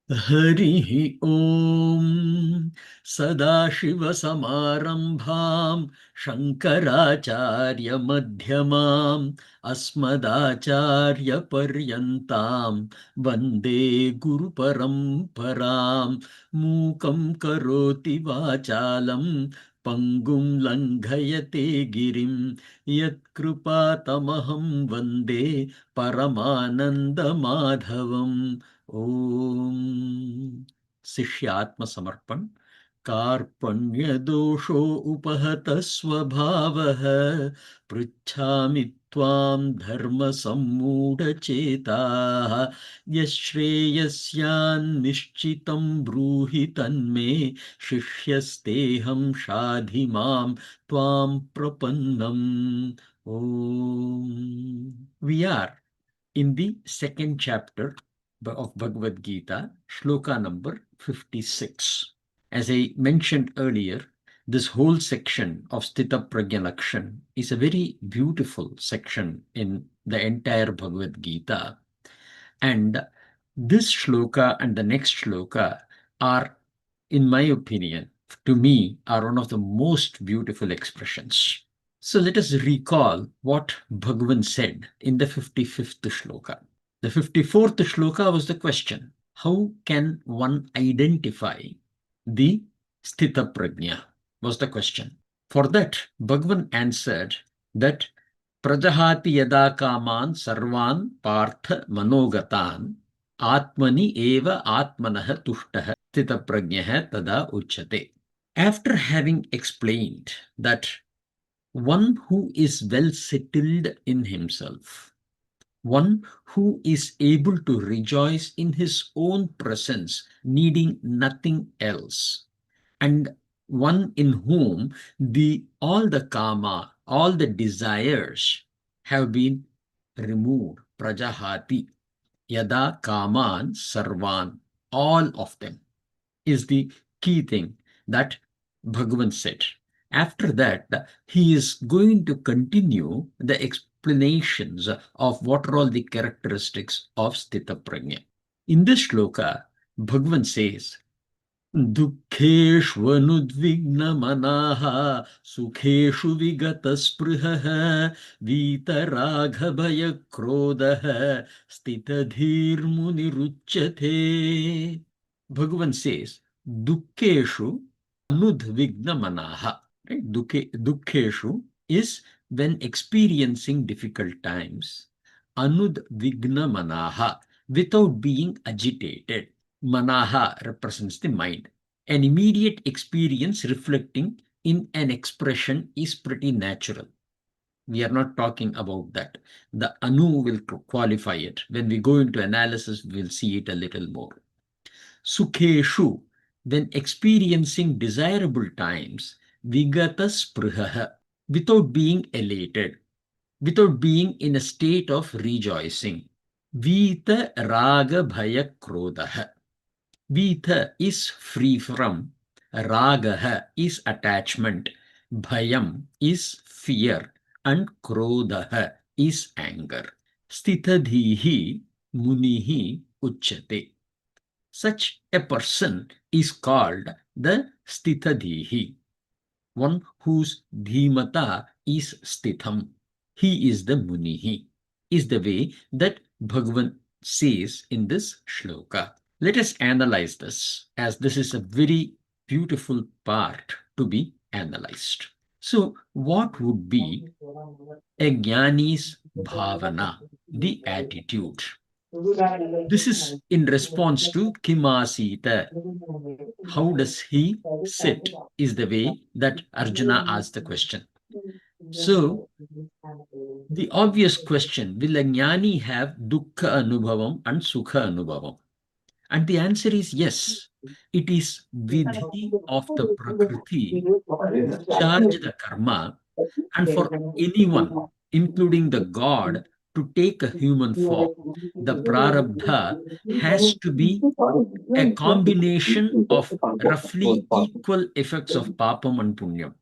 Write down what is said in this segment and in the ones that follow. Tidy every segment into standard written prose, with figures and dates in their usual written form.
Harihi Om Sadashivasamarambham Shankaracharya Madhyamam Asmadacharya Paryantam Vande Guru Paramparam Mukam Karoti Vachalam Pangum Langhayate Girim Yat Krupatamaham Vande Paramananda Madhavam. Om Sishyatma Samarpan Karpanya Dosho Upahata Swabhavaha Pruchhami Tvam Dharma Sammuda Chetaha Yashreyasyan Nishchitam Bruhi Tanme Shishyasteham Shadhimam Tvam Prapannam. Om. We are in the second chapter of Bhagavad Gita, Shloka number 56. As I mentioned earlier, this whole section of Sthitapragya Lakshan is a very beautiful section in the entire Bhagavad Gita. And this shloka and the next shloka are, in my opinion, to me, are one of the most beautiful expressions. So let us recall what Bhagavan said in the 55th shloka. The 54th shloka was the question: how can one identify the Sthita-Prajña? Was the question. For that, Bhagavan answered that Prajahati yada kaman sarvan partha manogatan atmani eva atmanah tushtaha Sthita-Prajñah tada uchyate. After having explained that one who is well settled in himself, one who is able to rejoice in his own presence, needing nothing else, and one in whom all the kama, all the desires have been removed. Prajahati yada kaman sarvan, all of them, is the key thing that Bhagavan said. After that, he is going to continue the explanations of what are all the characteristics of Sthita-Prajña. In this shloka, Bhagavan says, Dukkeshvanudvignamanaha sukheshu vigataspruhaha vitaraghabhaya krodha stitadhirmuniruchyate. Bhagavan says, Dukkeshu anudvignamanaha. Right? Dukkeshu is when experiencing difficult times. Anudvignamanaha, without being agitated. Manaha represents the mind. An immediate experience reflecting in an expression is pretty natural. We are not talking about that. The anu will qualify it. When we go into analysis, we will see it a little more. Sukheshu, when experiencing desirable times, vigata spruhaha, without being elated, without being in a state of rejoicing. Vita raga bhaya krodaha. Vita is free from, ragaha is attachment, bhayam is fear, and krodaha is anger. Sthitadhihi munihi uchyate. Such a person is called the Sthitadhihi, one whose dhimata is sthitham. He is the munihi, is the way that Bhagavan says in this shloka. Let us analyze this, as this is a very beautiful part to be analyzed. So, what would be a Jñānī's bhāvanā, the attitude? This is in response to Kimasita. How does he sit? Is the way that Arjuna asked the question. So, the obvious question, will a Jnani have duḥkha anubhavam and sukha anubhavam? And the answer is yes. It is vidhi of the Prakṛti, discharge the karma, and for anyone, including the God, to take a human form, the Prārabdha has to be a combination of roughly equal effects of pāpam and puṇyam.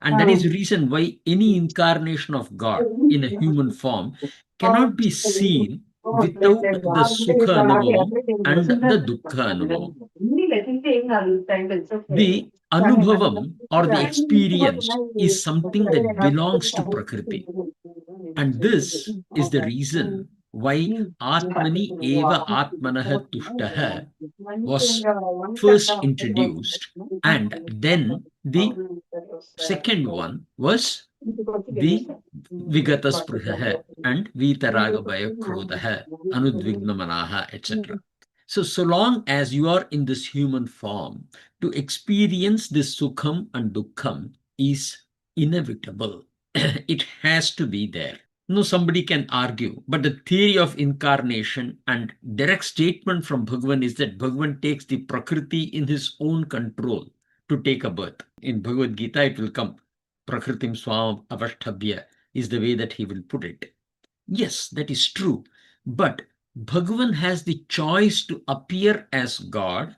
And that is the reason why any incarnation of God in a human form cannot be seen without the sukha anubhavam and the dukkha anubhavam. The anubhavam or the experience is something that belongs to Prakriti. And this is the reason why Atmani eva atmanaha tushtaha was first introduced, and then the second one was the vigata spruhaha and vitaraga bhaya krodhaha anudvigna manaha, etc. So long as you are in this human form, to experience this sukham and dukkham is inevitable. It has to be there. No, somebody can argue, but the theory of incarnation and direct statement from Bhagavan is that Bhagavan takes the Prakriti in his own control to take a birth. In Bhagavad Gita, it will come, Prakritim swam avashtabhya is the way that he will put it. Yes, that is true. But Bhagavan has the choice to appear as God,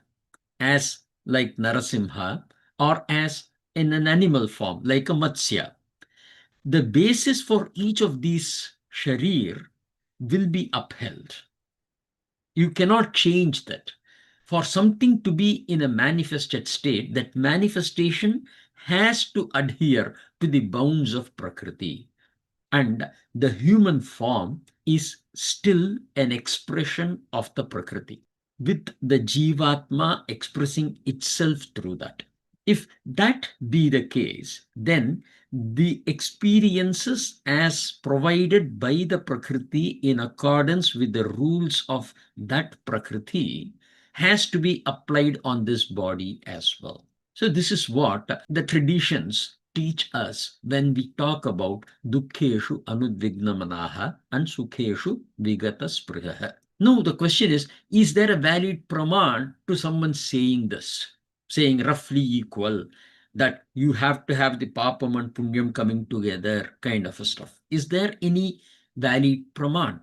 as like Narasimha, or as in an animal form, like a Matsya. The basis for each of these sharir will be upheld. You cannot change that. For something to be in a manifested state, that manifestation has to adhere to the bounds of Prakriti. And the human form is still an expression of the Prakriti, with the Jivatma expressing itself through that. If that be the case, then the experiences as provided by the Prakriti in accordance with the rules of that Prakriti has to be applied on this body as well. So this is what the traditions teach us when we talk about dukkheshu anudvigna manaha and sukheshu vigata spruhaha. Now the question is there a valid praman to someone saying this, saying roughly equal, that you have to have the papam and punyam coming together kind of a stuff? Is there any valid praman?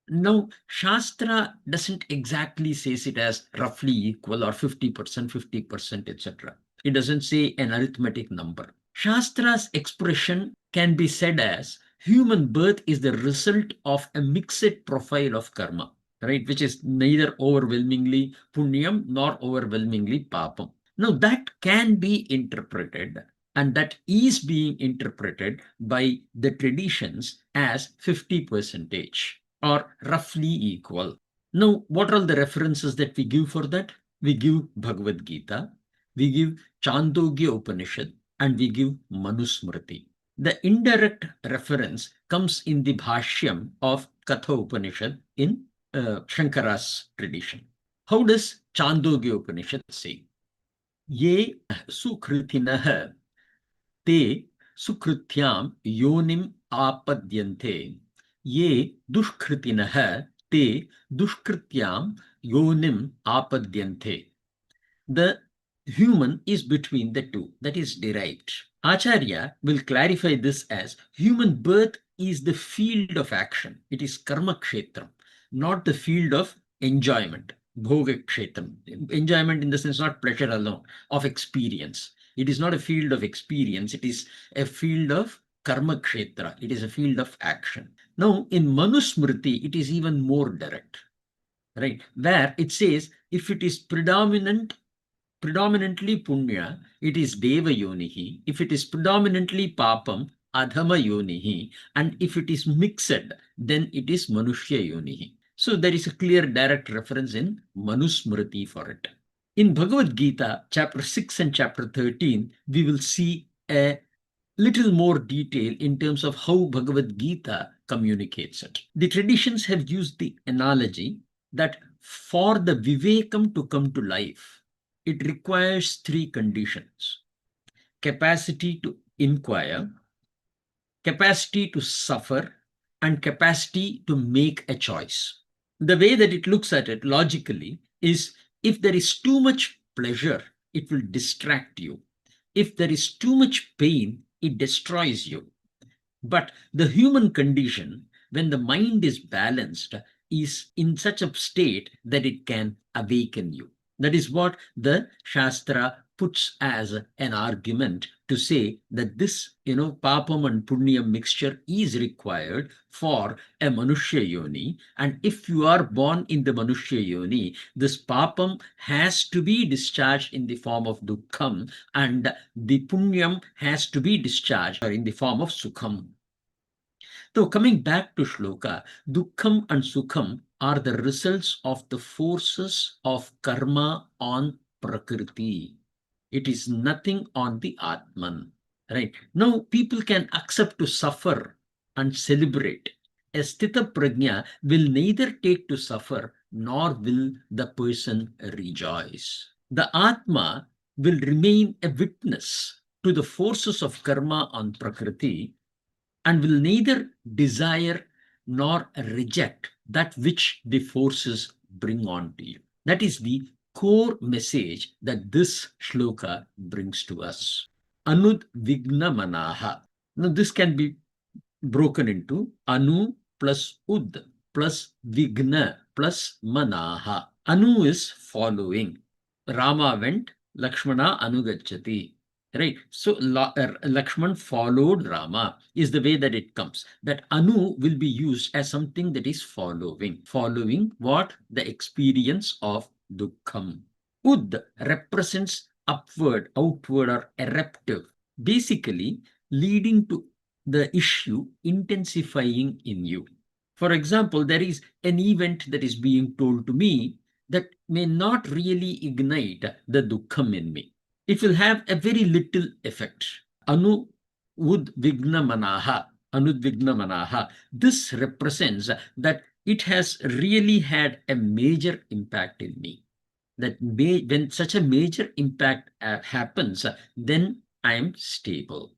Now, Shastra doesn't exactly says it as roughly equal or 50%, 50%, etc. It doesn't say an arithmetic number. Shastra's expression can be said as human birth is the result of a mixed profile of karma, right? Which is neither overwhelmingly punyam nor overwhelmingly papam. Now, that can be interpreted, and that is being interpreted by the traditions as 50% or roughly equal. Now, what are the references that we give for that? We give Bhagavad Gītā, we give Chandogya Upanishad, and we give Manusmriti. The indirect reference comes in the Bhashyam of Katha Upanishad in Shankara's tradition. How does Chandogya Upanishad say? Ye sukritinah te sukrityam yonim apadyante ye duḥkritinah te duḥkrityam yonim apadyante. The human is between the two, that is derived. Acharya will clarify this as human birth is the field of action. It is karma kshetram, not the field of enjoyment. Bhoga kshetram. Enjoyment in the sense not pleasure alone, of experience. It is not a field of experience. It is a field of karma kshetra. It is a field of action. Now, in Manusmriti, it is even more direct, right? Where it says, if it is predominantly punya, it is deva yonihi. If it is predominantly papam, adhama yonihi. And if it is mixed, then it is manushya yonihi. So there is a clear direct reference in Manusmriti for it. In Bhagavad Gītā, chapter 6 and chapter 13, we will see a little more detail in terms of how Bhagavad Gītā communicates it. The traditions have used the analogy that for the vivekam to come to life, it requires three conditions: capacity to inquire, capacity to suffer, and capacity to make a choice. The way that it looks at it logically is, if there is too much pleasure, it will distract you. If there is too much pain, it destroys you. But the human condition, when the mind is balanced, is in such a state that it can awaken you. That is what the Shastra puts as an argument to say that this, papam and punya mixture is required for a Manushya Yoni. And if you are born in the Manushya Yoni, this papam has to be discharged in the form of duḥkham, and the punyam has to be discharged in the form of sukham. So coming back to Shloka, duḥkham and sukham are the results of the forces of karma on Prakṛti. It is nothing on the Atman. Right? Now, people can accept to suffer and celebrate. A Sthita-Prajña will neither take to suffer nor will the person rejoice. The Atma will remain a witness to the forces of karma on Prakṛti and will neither desire nor reject that which the forces bring on to you. That is the core message that this shloka brings to us. Anudvigna manaha. Now this can be broken into anu plus ud plus vigna plus manaha. Anu is following. Rama went, Lakṣmana anugacchati. Right. So Lakshman followed Rama is the way that it comes. That anu will be used as something that is following. Following what? The experience of duḥkham. Ud represents upward, outward, or eruptive, basically leading to the issue intensifying in you. For example, there is an event that is being told to me that may not really ignite the duḥkham in me. It will have a very little effect. Anudvigna manaha. This represents that it has really had a major impact in me. That when such a major impact happens, then I am stable.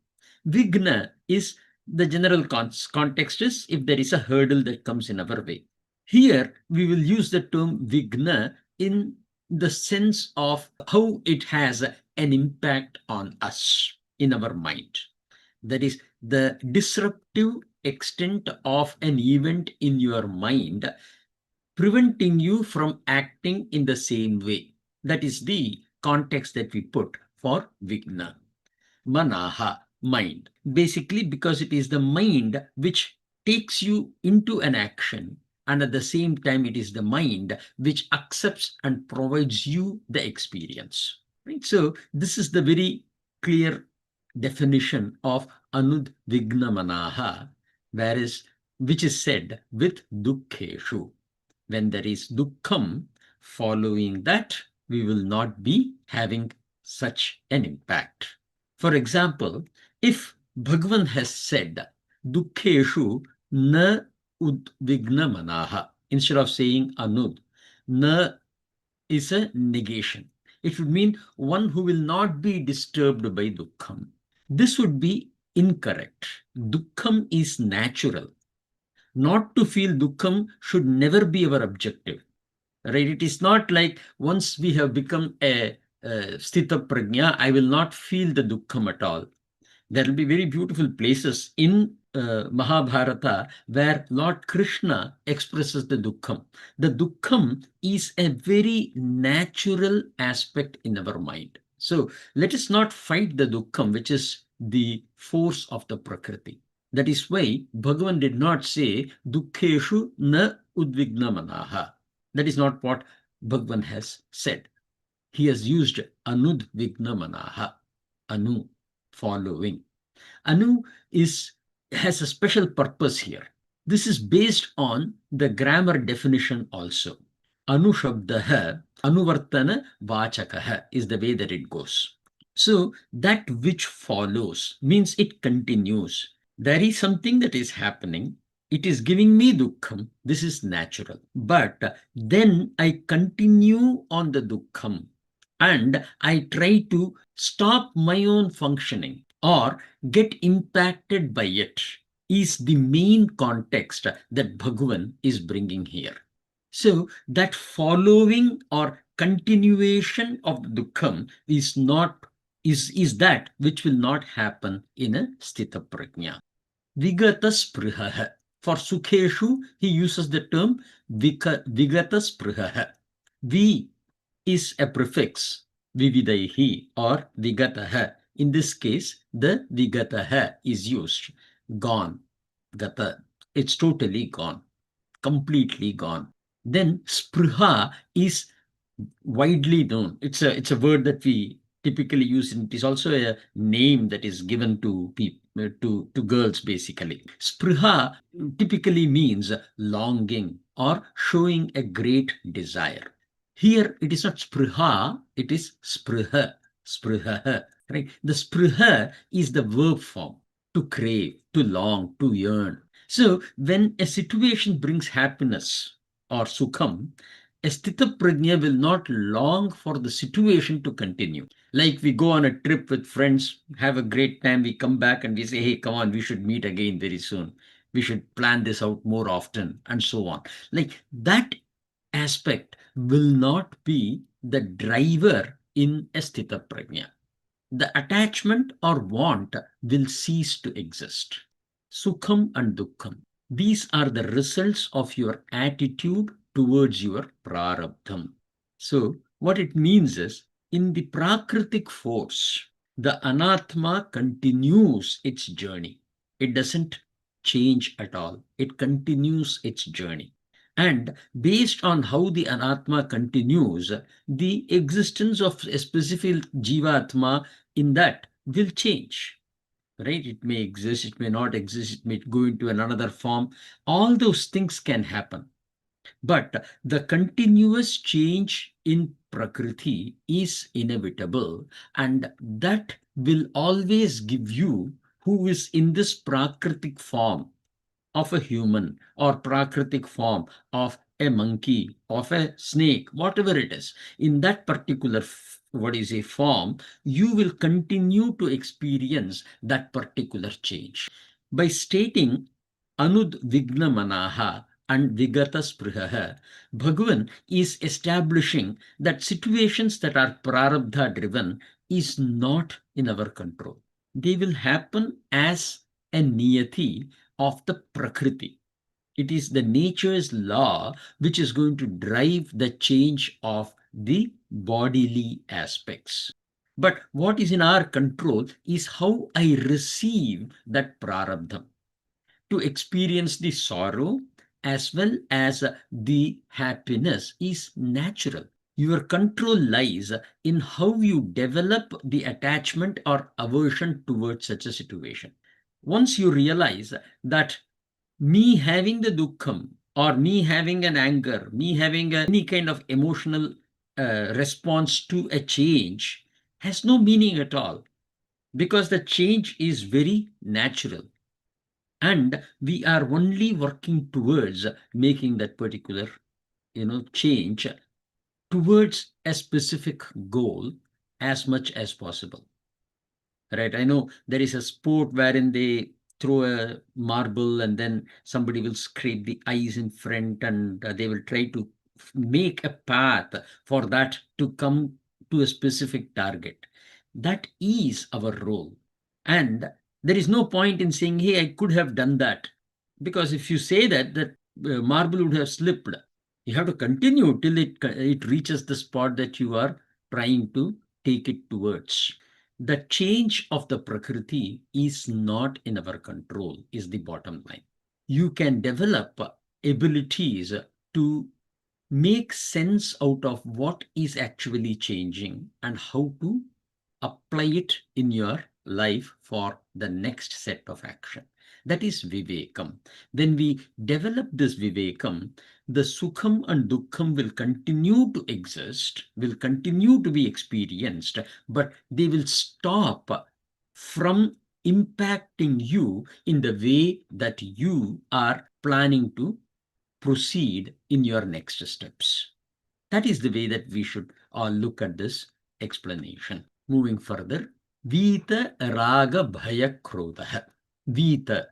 Vigna is the general context is if there is a hurdle that comes in our way. Here we will use the term vigna in the sense of how it has an impact on us in our mind. That is the disruptive extent of an event in your mind preventing you from acting in the same way. That is the context that we put for vigna. Manaha, mind. Basically because it is the mind which takes you into an action, and at the same time it is the mind which accepts and provides you the experience. Right? So this is the very clear definition of anudvigna manaha, which is said with duḥkheshu. When there is duḥkham, following that, we will not be having such an impact. For example, if Bhagavan has said, duḥkheshu na udvigna manaha, instead of saying anud, na is a negation. It would mean one who will not be disturbed by duḥkham. This would be incorrect. Duḥkham is natural. Not to feel duḥkham should never be our objective. Right? It is not like once we have become a Sthita-Prajña, I will not feel the duḥkham at all. There will be very beautiful places in Mahabharata where Lord Krishna expresses the duḥkham. The duḥkham is a very natural aspect in our mind. So let us not fight the duḥkham, which is the force of the Prakṛti. That is why Bhagavan did not say duḥkheshu na udvigna manaha. That is not what Bhagavan has said. He has used anudvigna manaha, anu, following. Anu has a special purpose here. This is based on the grammar definition also. Anu shabdaha, anuvartana vachakaha is the way that it goes. So that which follows means it continues. There is something that is happening. It is giving me duḥkham. This is natural. But then I continue on the duḥkham and I try to stop my own functioning or get impacted by it is the main context that Bhagavan is bringing here. So that following or continuation of the duḥkham is that which will not happen in a Sthita-Prajña. Vigata sprihaha. For sukheshu, he uses the term vigata sprihaha. We is a prefix, vividaihi or vigataha. In this case, the vigataha is used. Gone. Gata. It's totally gone. Completely gone. Then spruha is widely known. It's a word that we typically use. It is also a name that is given to people, to girls basically. Spruha typically means longing or showing a great desire. Here it is not spruha, it is spruha. Spruha, right? The spruha is the verb form, to crave, to long, to yearn. So when a situation brings happiness or sukham, a Sthita-Prajña will not long for the situation to continue. Like we go on a trip with friends, have a great time, we come back and we say, hey, come on, we should meet again very soon. We should plan this out more often, and so on. Like that aspect will not be the driver in a Sthita-Prajña. The attachment or want will cease to exist. Sukham and dukkham. These are the results of your attitude towards your prārabdham. So what it means is, in the prakritic force, the anatma continues its journey. It doesn't change at all. It continues its journey. And based on how the anatma continues, the existence of a specific jivatma in that will change. Right? It may exist, it may not exist, it may go into another form. All those things can happen. But the continuous change in Prakriti is inevitable, and that will always give you, who is in this Prakritic form of a human or Prakritic form of a monkey, of a snake, whatever it is, in that particular form, you will continue to experience that particular change. By stating anudvigna manaha and vigata spruhaha, Bhagavan is establishing that situations that are prārabdha driven is not in our control. They will happen as a niyati of the Prakriti. It is the nature's law which is going to drive the change of the bodily aspects. But what is in our control is how I receive that prārabdham. To experience the sorrow as well as the happiness is natural. Your control lies in how you develop the attachment or aversion towards such a situation. Once you realize that me having the dukkham, or me having an anger, me having any kind of emotional response to a change has no meaning at all, because the change is very natural. And we are only working towards making that particular, change towards a specific goal as much as possible. Right? I know there is a sport wherein they throw a marble and then somebody will scrape the eyes in front, and they will try to make a path for that to come to a specific target. That is our role. And there is no point in saying, hey, I could have done that. Because if you say that, that marble would have slipped. You have to continue till it reaches the spot that you are trying to take it towards. The change of the Prakriti is not in our control, is the bottom line. You can develop abilities to make sense out of what is actually changing and how to apply it in your life for the next set of action. That is vivekam. When we develop this vivekam, the sukham and dukkham will continue to exist, will continue to be experienced, but they will stop from impacting you in the way that you are planning to proceed in your next steps. That is the way that we should all look at this explanation. Moving further, Vita Raga Bhaya Krodha. Vita,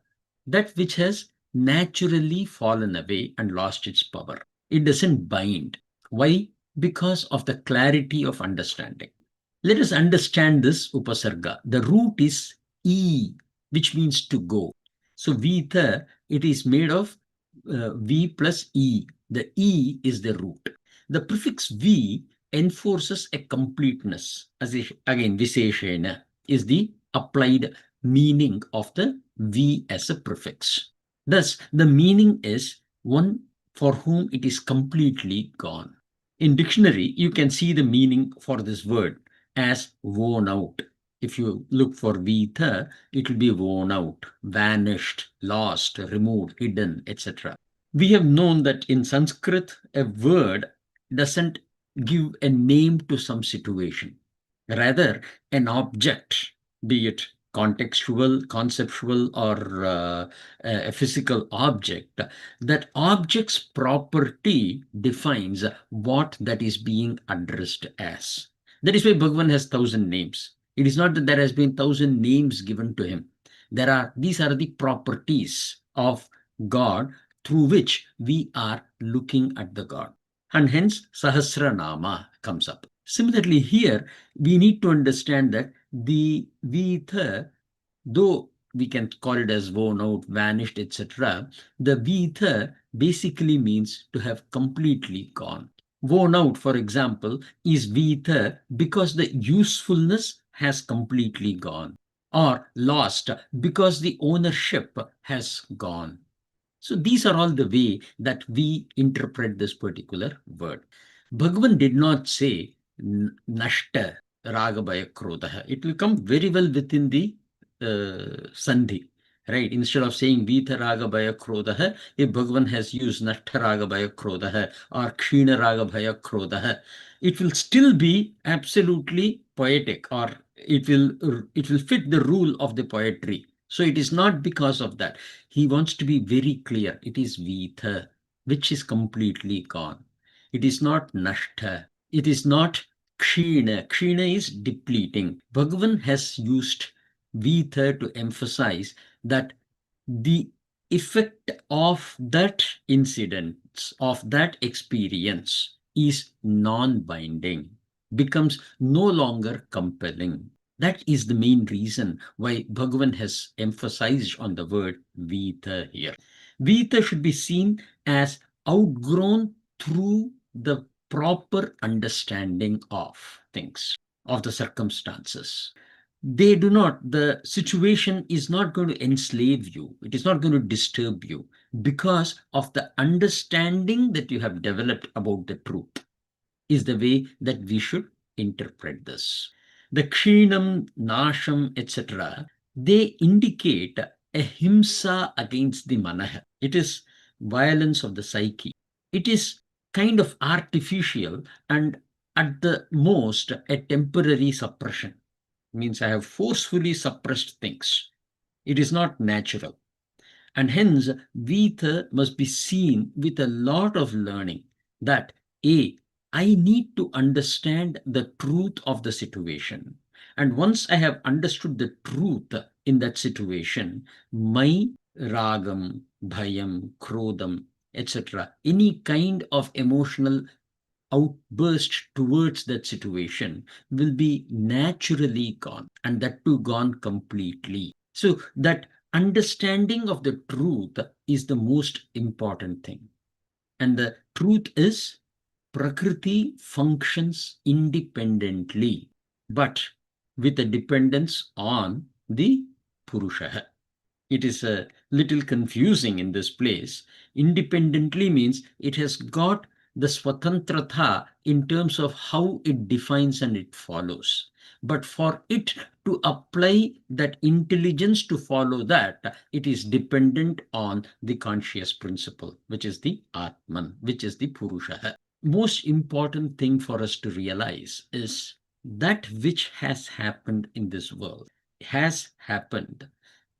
that which has naturally fallen away and lost its power. It doesn't bind. Why? Because of the clarity of understanding. Let us understand this upasarga. The root is E, which means to go. So Vita, it is made of V plus E. The E is the root. The prefix V enforces a completeness. As again, Visheshena is the applied meaning of the V as a prefix. Thus, the meaning is one for whom it is completely gone. In dictionary, you can see the meaning for this word as worn out. If you look for Vita, it will be worn out, vanished, lost, removed, hidden, etc. We have known that in Sanskrit, a word doesn't give a name to some situation. Rather, an object, be it contextual, conceptual, or a physical object, that object's property defines what that is being addressed as. That is why Bhagavan has 1,000 names. It is not that there has been 1,000 names given to him. These are the properties of God through which we are looking at the God. And hence Sahasranama comes up. Similarly, here we need to understand that the Vita, though we can call it as worn out, vanished, etc., the Vita basically means to have completely gone. Worn out, for example, is Vita because the usefulness has completely gone, or lost because the ownership has gone. So these are all the way that we interpret this particular word. Bhagavan did not say nashta ragabhaya krodha. It will come very well within the sandhi, right? Instead of saying vita ragabhaya krodha, if Bhagavan has used nashta ragabhaya krodha or kshina ragabhaya krodha, it will still be absolutely poetic, or it will fit the rule of the poetry. So it is not because of that. He wants to be very clear. It is vita, which is completely gone. It is not nashta. It is not kshina. Kshina is depleting. Bhagavan has used vita to emphasize that the effect of that incident, of that experience, is non-binding, becomes no longer compelling. That is the main reason why Bhagavan has emphasized on the word Vita here. Vita should be seen as outgrown through the proper understanding of things, of the circumstances. The situation is not going to enslave you. It is not going to disturb you because of the understanding that you have developed about the truth, is the way that we should interpret this. The kshinam, nasham, etc., they indicate a himsa against the manah. It is violence of the psyche. It is kind of artificial and at the most a temporary suppression. Means I have forcefully suppressed things. It is not natural. And hence, Vita must be seen with a lot of learning that I need to understand the truth of the situation. And once I have understood the truth in that situation, my ragam, bhayam, krodam, etc., any kind of emotional outburst towards that situation will be naturally gone, and that too gone completely. So that understanding of the truth is the most important thing. And the truth is Prakṛti functions independently, but with a dependence on the Purusha. It is a little confusing in this place. Independently means it has got the swatantrata in terms of how it defines and it follows. But for it to apply that intelligence to follow that, it is dependent on the conscious principle, which is the Atman, which is the Purusha. Most important thing for us to realize is that which has happened in this world has happened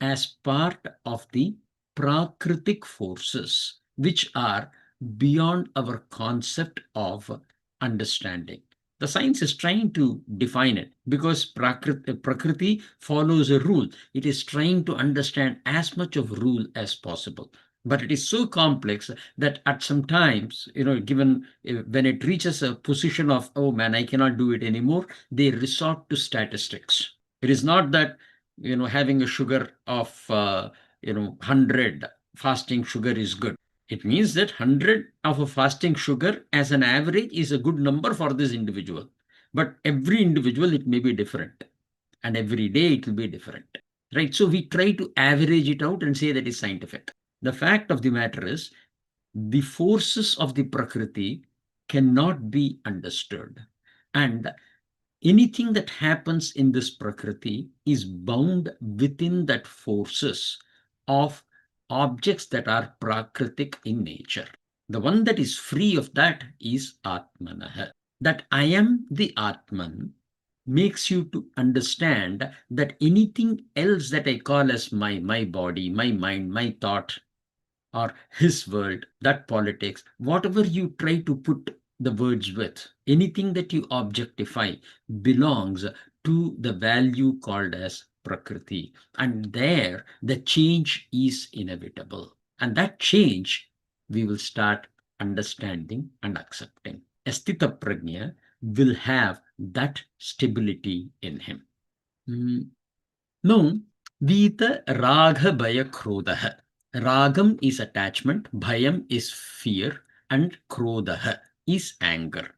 as part of the prakritic forces, which are beyond our concept of understanding. The science is trying to define it because Prakriti follows a rule. It is trying to understand as much of rule as possible. But it is so complex that at some times, given when it reaches a position of, oh man, I cannot do it anymore, they resort to statistics. It is not that, having a sugar of, 100, fasting sugar is good. It means that 100 of a fasting sugar as an average is a good number for this individual. But every individual, it may be different. And every day it will be different. Right? So we try to average it out and say that is scientific. The fact of the matter is, the forces of the Prakṛti cannot be understood. And anything that happens in this Prakṛti is bound within that forces of objects that are prakritic in nature. The one that is free of that is Atmanah. That I am the Atman makes you to understand that anything else that I call as my body, my mind, my thought, or his world, that politics, whatever you try to put the words with, anything that you objectify belongs to the value called as Prakṛti. And there, the change is inevitable. And that change, we will start understanding and accepting. A Sthita-Prajña will have that stability in him. Now, Vita Ragha Bhaya Krodha. Ragam is attachment, Bhayam is fear, and Krodha is anger.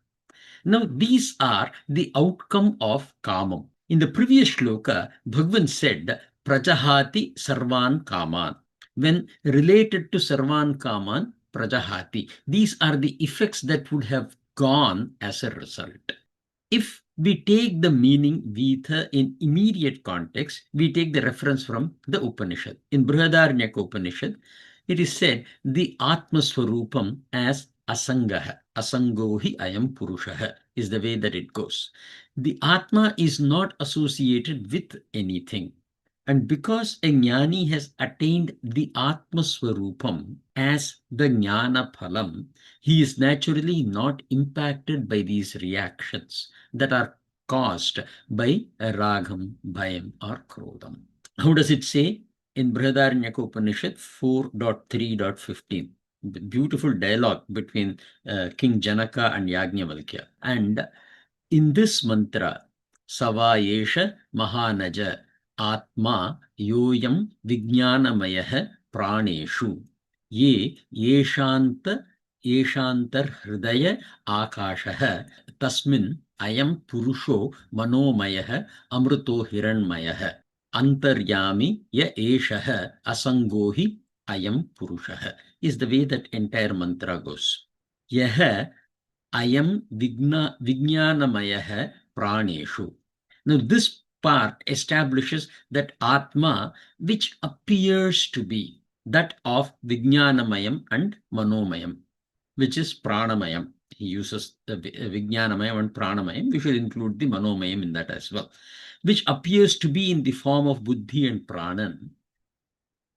Now, these are the outcome of Kamam. In the previous Shloka, Bhagavan said, Prajahati Sarvan Kaman. When related to Sarvan Kaman, Prajahati. These are the effects that would have gone as a result. If we take the meaning Vita in immediate context, we take the reference from the Upanishad. In Brihadaranyaka Upanishad, it is said the Atma Swarupam as Asangaha. Asangohi ayam Purushaha is the way that it goes. The Atma is not associated with anything. And because a Jnānī has attained the Atma Swarupam as the Jnāna Phalam, he is naturally not impacted by these reactions that are caused by Ragam, Bhayam, or Krodham. How does it say in Brihadaranyaka Upanishad 4.3.15? Beautiful dialogue between King Janaka and Yajnavalkya. And in this mantra, Savayesha Mahanaja Atma Yoyam Vijnanamayah Praneshu Ye Yeshantar Hridaya Akashah Tasmin Ayam Purusho Manomayah Amruto Hiranmayah Antaryami Ya Eshaha Asangohi Ayam Purushaha is the way that entire mantra goes. Yaha Ayam Vijnanamayah Praneshu. Now this part establishes that Atma, which appears to be that of Vijnanamayam and Manomayam, which is Pranamayam. He uses the Vijnanamayam and Pranamayam. We should include the Manomayam in that as well. Which appears to be in the form of Buddhi and Pranan,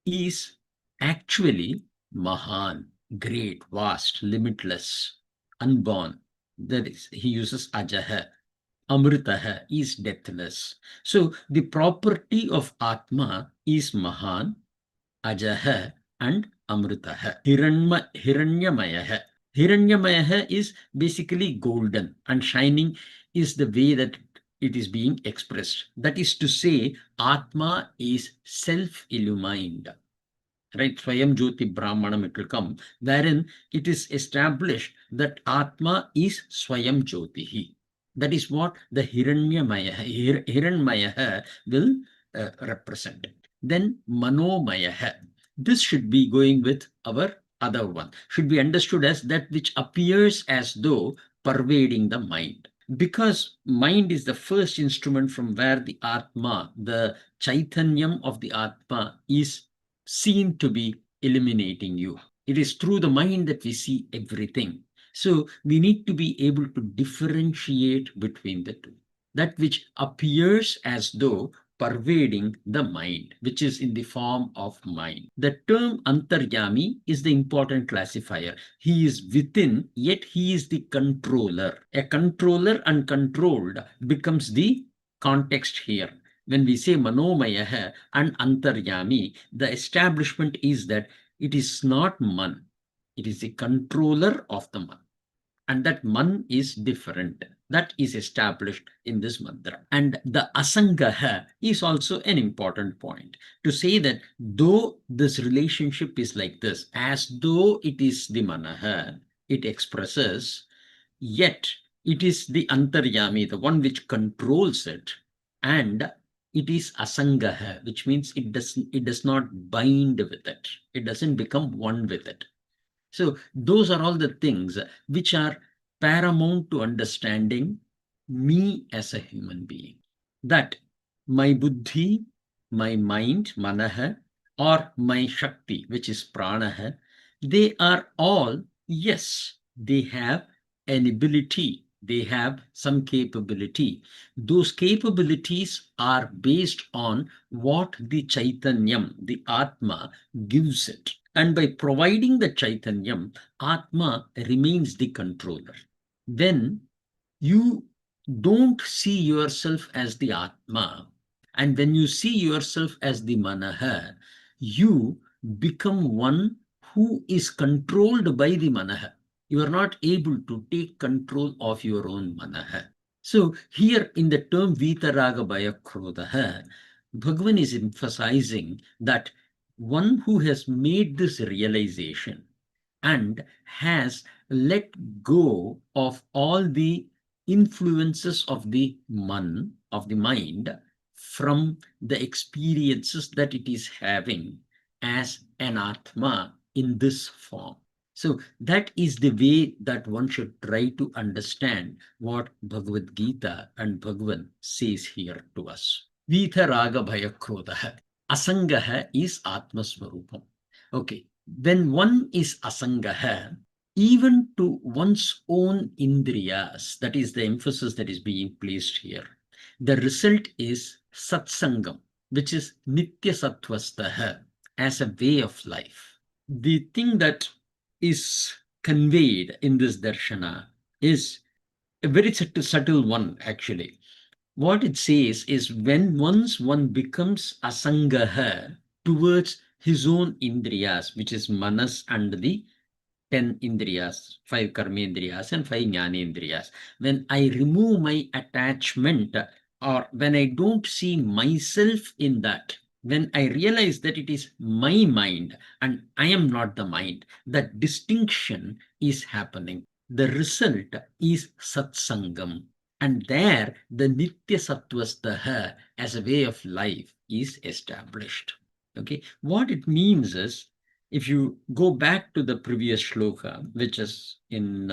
is actually Mahan, great, vast, limitless, unborn. That is, he uses Ajaha. Amritaha is deathless. So the property of Atma is Mahan, Ajaha, and Amritaha. Hiranyamayaha. Hiranyamayaha is basically golden, and shining is the way that it is being expressed. That is to say, Atma is self-illumined. Right? Swayam Jyoti Brahmanam it will come, wherein it is established that Atma is Swayam Jyotihi. That is what the Hiranmayaha will represent. Then Manomayaha. This should be going with our other one. Should be understood as that which appears as though pervading the mind. Because mind is the first instrument from where the Atma, the Chaitanyam of the Atma, is seen to be illuminating you. It is through the mind that we see everything. So we need to be able to differentiate between the two. That which appears as though pervading the mind, which is in the form of mind. The term Antaryami is the important classifier. He is within, yet he is the controller. A controller and controlled becomes the context here. When we say Manomayaha and Antaryami, the establishment is that it is not Man. It is the controller of the Man. And that Man is different. That is established in this mantra. And the asangaha is also an important point to say that though this relationship is like this, as though it is the manaha, it expresses, yet it is the antaryami, the one which controls it, and it is asangaha, which means it does not bind with it. It doesn't become one with it. So those are all the things which are paramount to understanding me as a human being. That my buddhi, my mind, manaha, or my shakti, which is pranaha, they are all, yes, they have an ability, they have some capability. Those capabilities are based on what the Chaitanyam, the Atma, gives it. And by providing the Chaitanyam, Atma remains the controller. Then you don't see yourself as the Atma. And when you see yourself as the Manaha, you become one who is controlled by the Manaha. You are not able to take control of your own Manaha. So here in the term Vitaraga Bhaya Krodha, Bhagavan is emphasizing that one who has made this realization and has let go of all the influences of the mind, from the experiences that it is having as an Atma in this form. So that is the way that one should try to understand what Bhagavad Gītā and Bhagavan says here to us. Vitaraga Bhaya Krodha. Asangaha is Atma Swarupam. Okay, when one is asangaha, even to one's own indriyas, that is the emphasis that is being placed here, the result is satsangam, which is nitya sattvastaha, as a way of life. The thing that is conveyed in this darshana is a very subtle one, actually. What it says is, when once one becomes asangaha towards his own indriyas, which is manas and the 10 indriyas, 5 karmendriyas and 5 jnanendriyas, when I remove my attachment, or when I don't see myself in that, when I realize that it is my mind and I am not the mind, that distinction is happening. The result is satsangam. And there, the nitya sattvastaha as a way of life is established. Okay, what it means is, if you go back to the previous shloka, which is in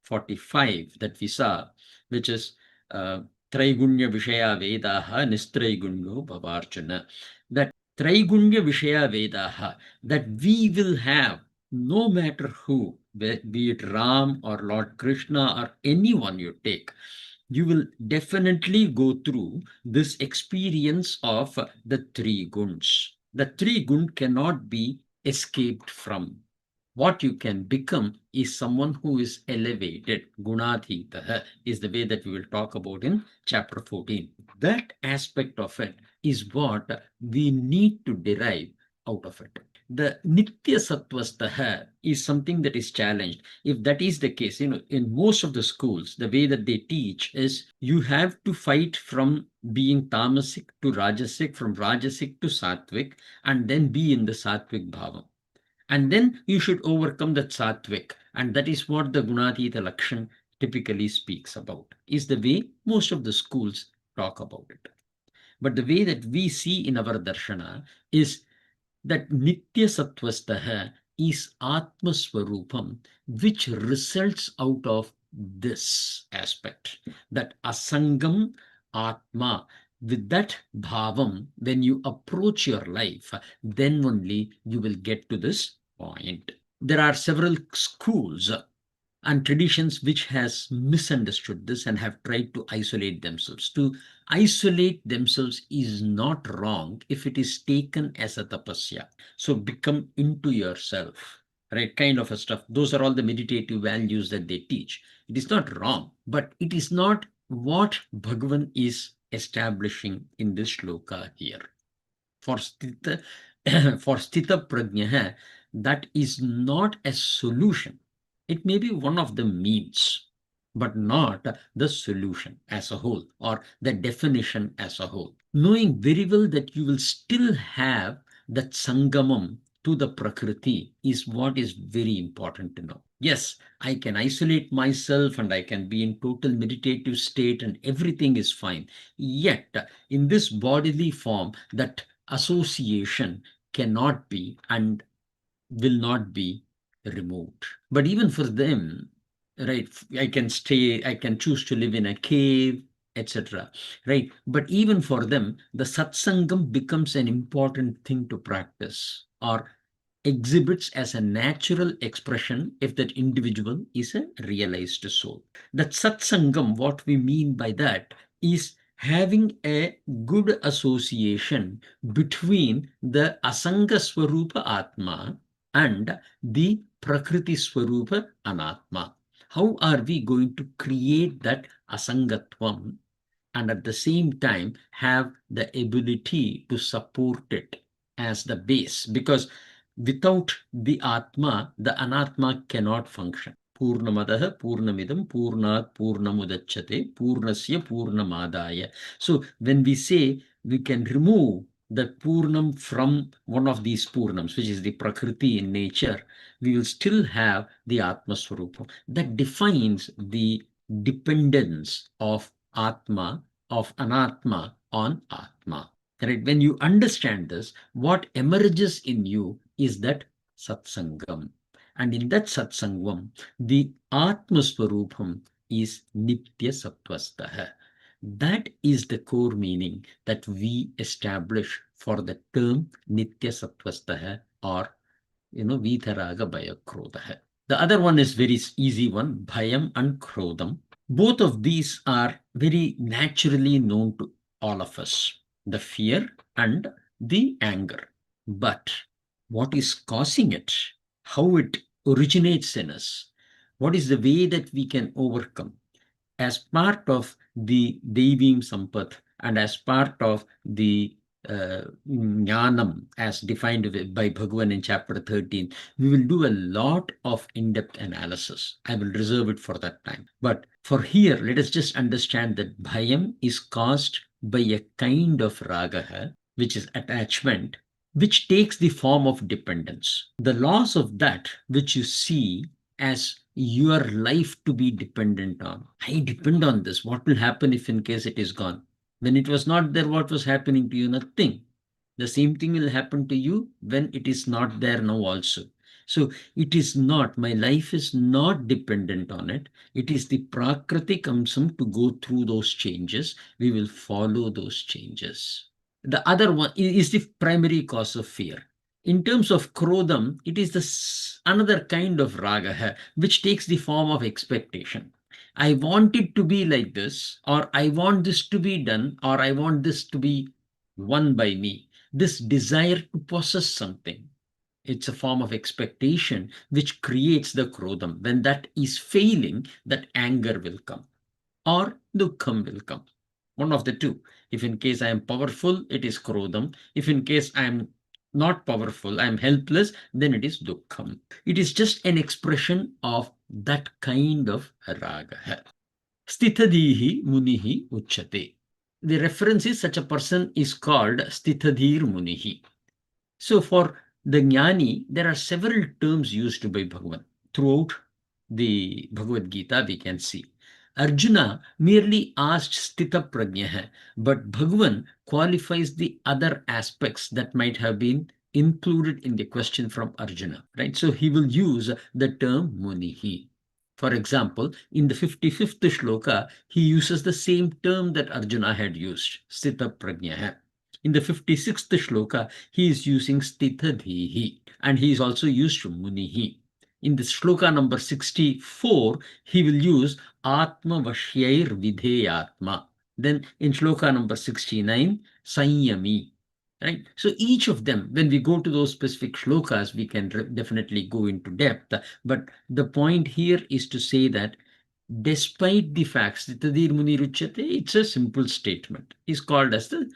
45 that we saw, which is Traigunya Vishaya Vedaha Nistraigunyo Bhavarchana, that Traigunya Vishaya Vedaha, that we will have, no matter who, be it Ram or Lord Krishna or anyone you take, you will definitely go through this experience of the three guns. The three gun cannot be escaped from. What you can become is someone who is elevated. Gunadhita is the way that we will talk about in chapter 14. That aspect of it is what we need to derive out of it. The nitya sattvastaha is something that is challenged. If that is the case, in most of the schools, the way that they teach is, you have to fight from being tamasic to rajasic, from rajasic to sattvic, and then be in the sattvic bhava. And then you should overcome that sattvic. And that is what the Gunadhita Lakshan typically speaks about, is the way most of the schools talk about it. But the way that we see in our darshana is that nitya sattvastaha is Atma Swarupam, which results out of this aspect, that asangam Atma. With that bhavam, when you approach your life, then only you will get to this point. There are several schools and traditions which has misunderstood this and have tried to isolate themselves. To isolate themselves is not wrong if it is taken as a tapasya. So become into yourself, right? Kind of a stuff. Those are all the meditative values that they teach. It is not wrong, but it is not what Bhagavan is establishing in this shloka here. For Sthita-Prajña, that is not a solution. It may be one of the means. but not the solution as a whole or the definition as a whole. Knowing very well that you will still have that sangamam to the Prakṛti is what is very important to know. Yes, I can isolate myself and I can be in total meditative state and everything is fine. Yet, in this bodily form, that association cannot be and will not be removed. But even for them, right, I can choose to live in a cave, etc. Right? But even for them, the satsangam becomes an important thing to practice or exhibits as a natural expression if that individual is a realized soul. That satsangam, what we mean by that is having a good association between the asanga swarupa atma and the Prakriti Swarupa Anatma. How are we going to create that asangatvam and at the same time have the ability to support it as the base? Because without the Atma, the Anatma cannot function. Purnamadaha Purnamidam Purnat Purnamudachyate Purnasya Purnamadaya. So when we say we can remove the Purnam from one of these Purnams, which is the Prakriti in nature, we will still have the Atma Swarupa. That defines the dependence of Atma, of Anatma on Atma. Right? When you understand this, what emerges in you is that satsangam. And in that satsangam, the Atma Swarupam is Nitya Sattvastaha. That is the core meaning that we establish for the term Nitya Sattvastaha or, Vitaraga Bhaya Krodha. The other one is very easy one, Bhayam and Krodham. Both of these are very naturally known to all of us, the fear and the anger. But what is causing it? How it originates in us? What is the way that we can overcome? As part of the Devim Sampath and as part of the Jnānam as defined by Bhagavan in chapter 13, we will do a lot of in-depth analysis. I will reserve it for that time. But for here, let us just understand that bhayam is caused by a kind of ragaha, which is attachment, which takes the form of dependence. The loss of that which you see as your life to be dependent on. I depend on this. What will happen if in case it is gone? When it was not there, what was happening to you? Nothing. The same thing will happen to you when it is not there now also. So it is not, my life is not dependent on it. It is the Prakṛti kamsam to go through those changes. We will follow those changes. The other one is the primary cause of fear. In terms of krodham, it is another kind of raga, which takes the form of expectation. I want it to be like this, or I want this to be done, or I want this to be won by me. This desire to possess something. It's a form of expectation which creates the krodham. When that is failing, that anger will come, or duḥkham will come. One of the two. If in case I am powerful, it is krodham. If in case I am not powerful, I am helpless, then it is duḥkham. It is just an expression of that kind of raga. Sthitadhihi munihi uchyate. The reference is such a person is called Sthitadhir munihi. So for the Jñānī, there are several terms used by Bhagavan. Throughout the Bhagavad Gītā, we can see. Arjuna merely asked Sthita-Prajña, but Bhagavan qualifies the other aspects that might have been included in the question from Arjuna, right? So he will use the term munihi. For example, in the 55th Shloka, he uses the same term that Arjuna had used, Sthita-Prajña. In the 56th Shloka, he is using Sthitadhihi, and he is also used munihi. In the Shloka number 64, he will use Atma Vashyair Vidheyatma. Then in Shloka number 69, Sanyami. Right? So each of them, when we go to those specific shlokas, we can definitely go into depth. But the point here is to say that despite the facts, Sthitadir Muni Ruchyate, it's a simple statement. He's called as a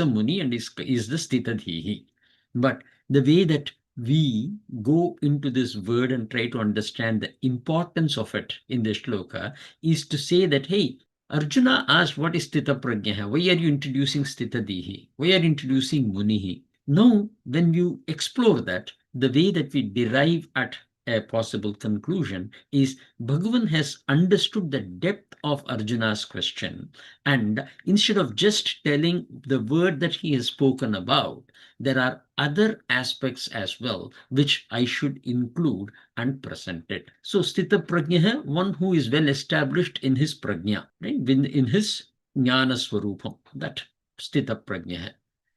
Muni and is the Sthitadhihi. But the way that we go into this word and try to understand the importance of it in the shloka is to say that, hey, Arjuna asked, what is Sthita-Prajña? Why are you introducing Sthita-dihi? Why are you introducing Munihi? Now, when you explore that, the way that we derive at a possible conclusion is Bhagavan has understood the depth of Arjuna's question. And instead of just telling the word that he has spoken about, there are other aspects as well, which I should include and present it. So, Sthita-Prajña, one who is well established in his prajna, right? In his Jnana Swarupam, that Sthita-Prajña.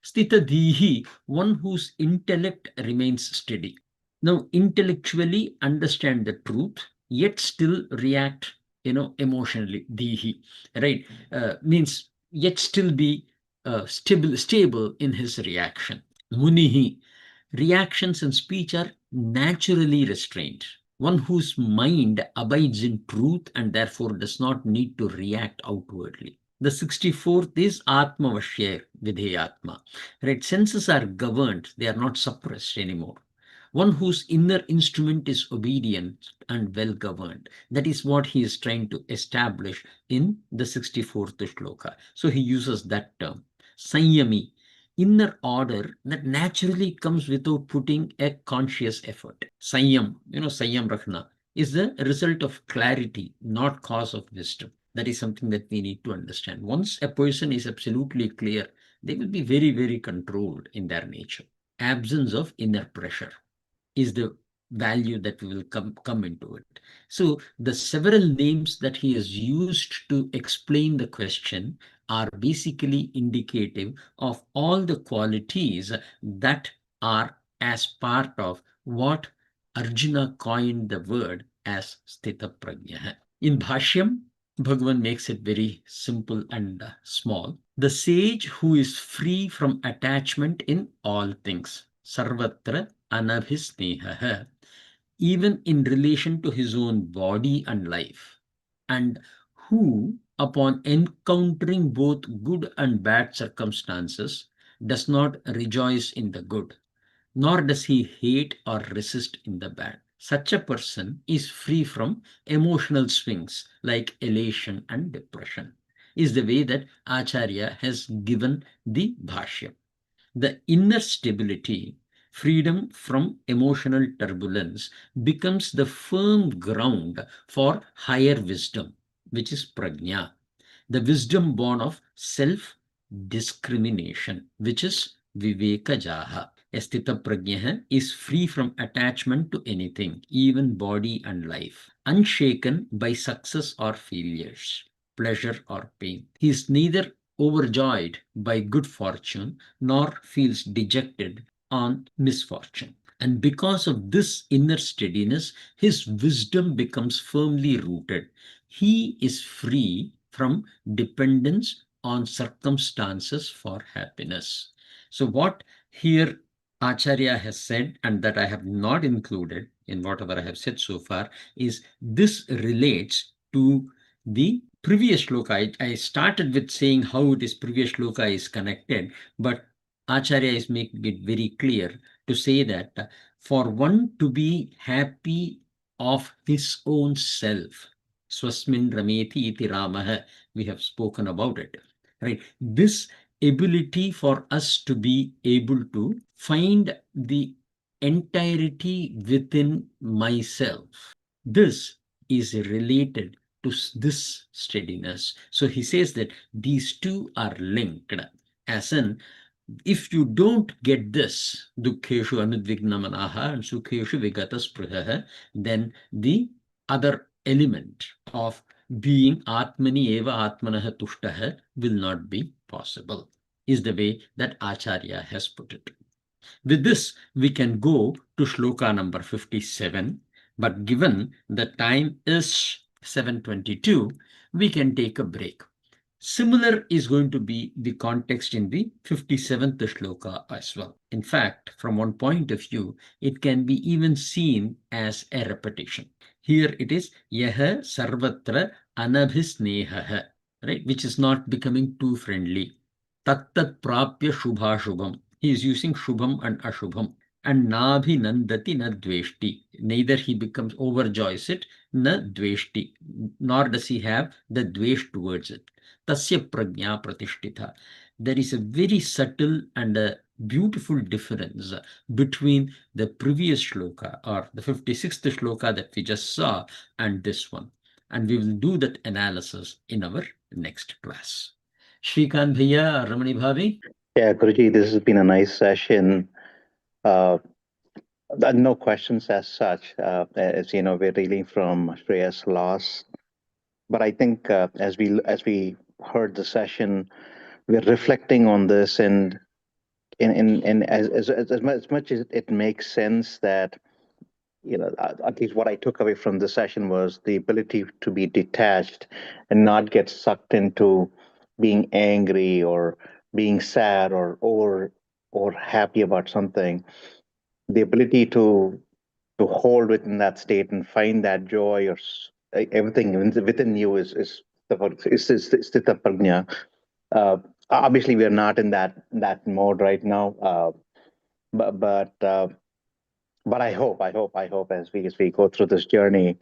Sthita-dihi, one whose intellect remains steady. Now, intellectually understand the truth, yet still react, emotionally. Dihi, right? Means yet still be stable in his reaction. Munihi, reactions and speech are naturally restrained. One whose mind abides in truth and therefore does not need to react outwardly. The 64th is Atma Vashya Vidheyatma. Right? Senses are governed, they are not suppressed anymore. One whose inner instrument is obedient and well governed. That is what he is trying to establish in the 64th shloka. So he uses that term. Sanyami, inner order that naturally comes without putting a conscious effort. Sanyam, Sanyam Rakhna, is the result of clarity, not cause of wisdom. That is something that we need to understand. Once a person is absolutely clear, they will be very, very controlled in their nature. Absence of inner pressure is the value that will come into it. So the several names that he has used to explain the question are basically indicative of all the qualities that are as part of what Arjuna coined the word as Sthita-Prajña. In Bhashyam, Bhagavan makes it very simple and small. The sage who is free from attachment in all things. Sarvatra anabhisneha, even in relation to his own body and life, and who, upon encountering both good and bad circumstances, does not rejoice in the good, nor does he hate or resist in the bad. Such a person is free from emotional swings like elation and depression, is the way that Acharya has given the Bhashya. The inner stability, freedom from emotional turbulence, becomes the firm ground for higher wisdom, which is prajna, the wisdom born of self-discrimination, which is vivekajaha. A Sthita-Prajña is free from attachment to anything, even body and life, unshaken by success or failures, pleasure or pain. He is neither overjoyed by good fortune nor feels dejected on misfortune. And because of this inner steadiness, his wisdom becomes firmly rooted. He is free from dependence on circumstances for happiness. So what here Acharya has said, and that I have not included in whatever I have said so far, is this relates to the previous shloka. I started with saying how this previous shloka is connected, but Acharya is making it very clear to say that for one to be happy of his own self, swasmin rameti iti ramah, we have spoken about it, right? This ability for us to be able to find the entirety within myself, this is related to this steadiness. So he says that these two are linked, as in, if you don't get this, duḥkheṣu anudvigna manaha and sukheṣu vigata spruhaha, then the other element of being atmani eva atmanaha tushtaha will not be possible, is the way that Acharya has put it. With this, we can go to shloka number 57, but given the time is 7:22, we can take a break. Similar is going to be the context in the 57th shloka as well. In fact, from one point of view, it can be even seen as a repetition. Here it is yaha sarvatra anabhisneha, right, which is not becoming too friendly. Tat prapya shubha shubham. He is using shubham and ashubham. And nabhi nandati na dveshti. Neither he becomes overjoys it, na dveshti, nor does he have the dvesh towards it. Tasya prajña pratishtita. There is a very subtle and a beautiful difference between the previous shloka or the 56th shloka that we just saw and this one. And we will do that analysis in our next class. Shrikant Bhaiya, Ramani Bhavi? Yeah, Guruji, this has been a nice session. Uh, no questions as such. As you know, we're reeling from Shreya's loss, but I think as we heard the session, we're reflecting on this, and in as much as it makes sense that at least what I took away from the session was the ability to be detached and not get sucked into being angry or being sad or happy about something. The ability to hold within that state and find that joy or everything within you is Sthita-Prajña. Obviously, we are not in that mode right now, but but uh, but I hope as we go through this journey,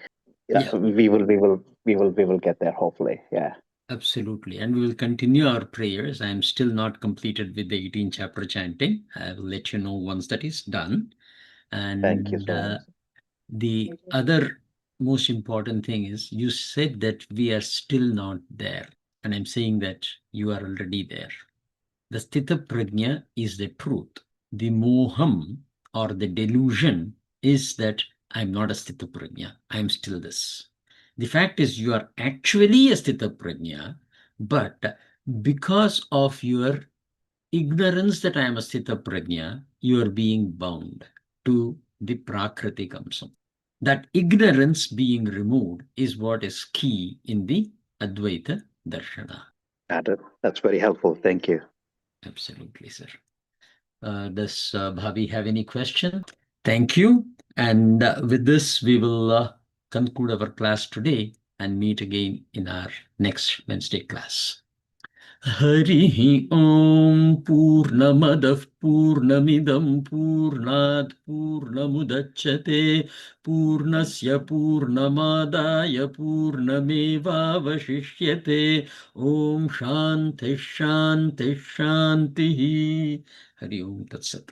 Yeah. we will get there. Hopefully, yeah. Absolutely. And we will continue our prayers. I am still not completed with the 18th chapter chanting. I will let you know once that is done. Thank you And so much. the other most important thing is you said that we are still not there. And I'm saying that you are already there. The Sthita-Prajña is the truth. The moham or the delusion is that I'm not a Sthita-Prajña. I'm still this. The fact is you are actually a Sthita-Prajña, but because of your ignorance that I am a Sthita-Prajña, you are being bound to the Prakṛti kamsam. That ignorance being removed is what is key in the Advaita Darshana. That's very helpful. Thank you. Absolutely, sir. Does Bhavi have any question? Thank you. And with this, we will conclude our class today and meet again in our next Wednesday class. Harihi Om Purnamadah Purnamidam Purnat Purnamudachyate Purnasya Purnamadaya Purnameva Vashishyate Om Shanti Shanti Shanti Hari Om Tat Sat.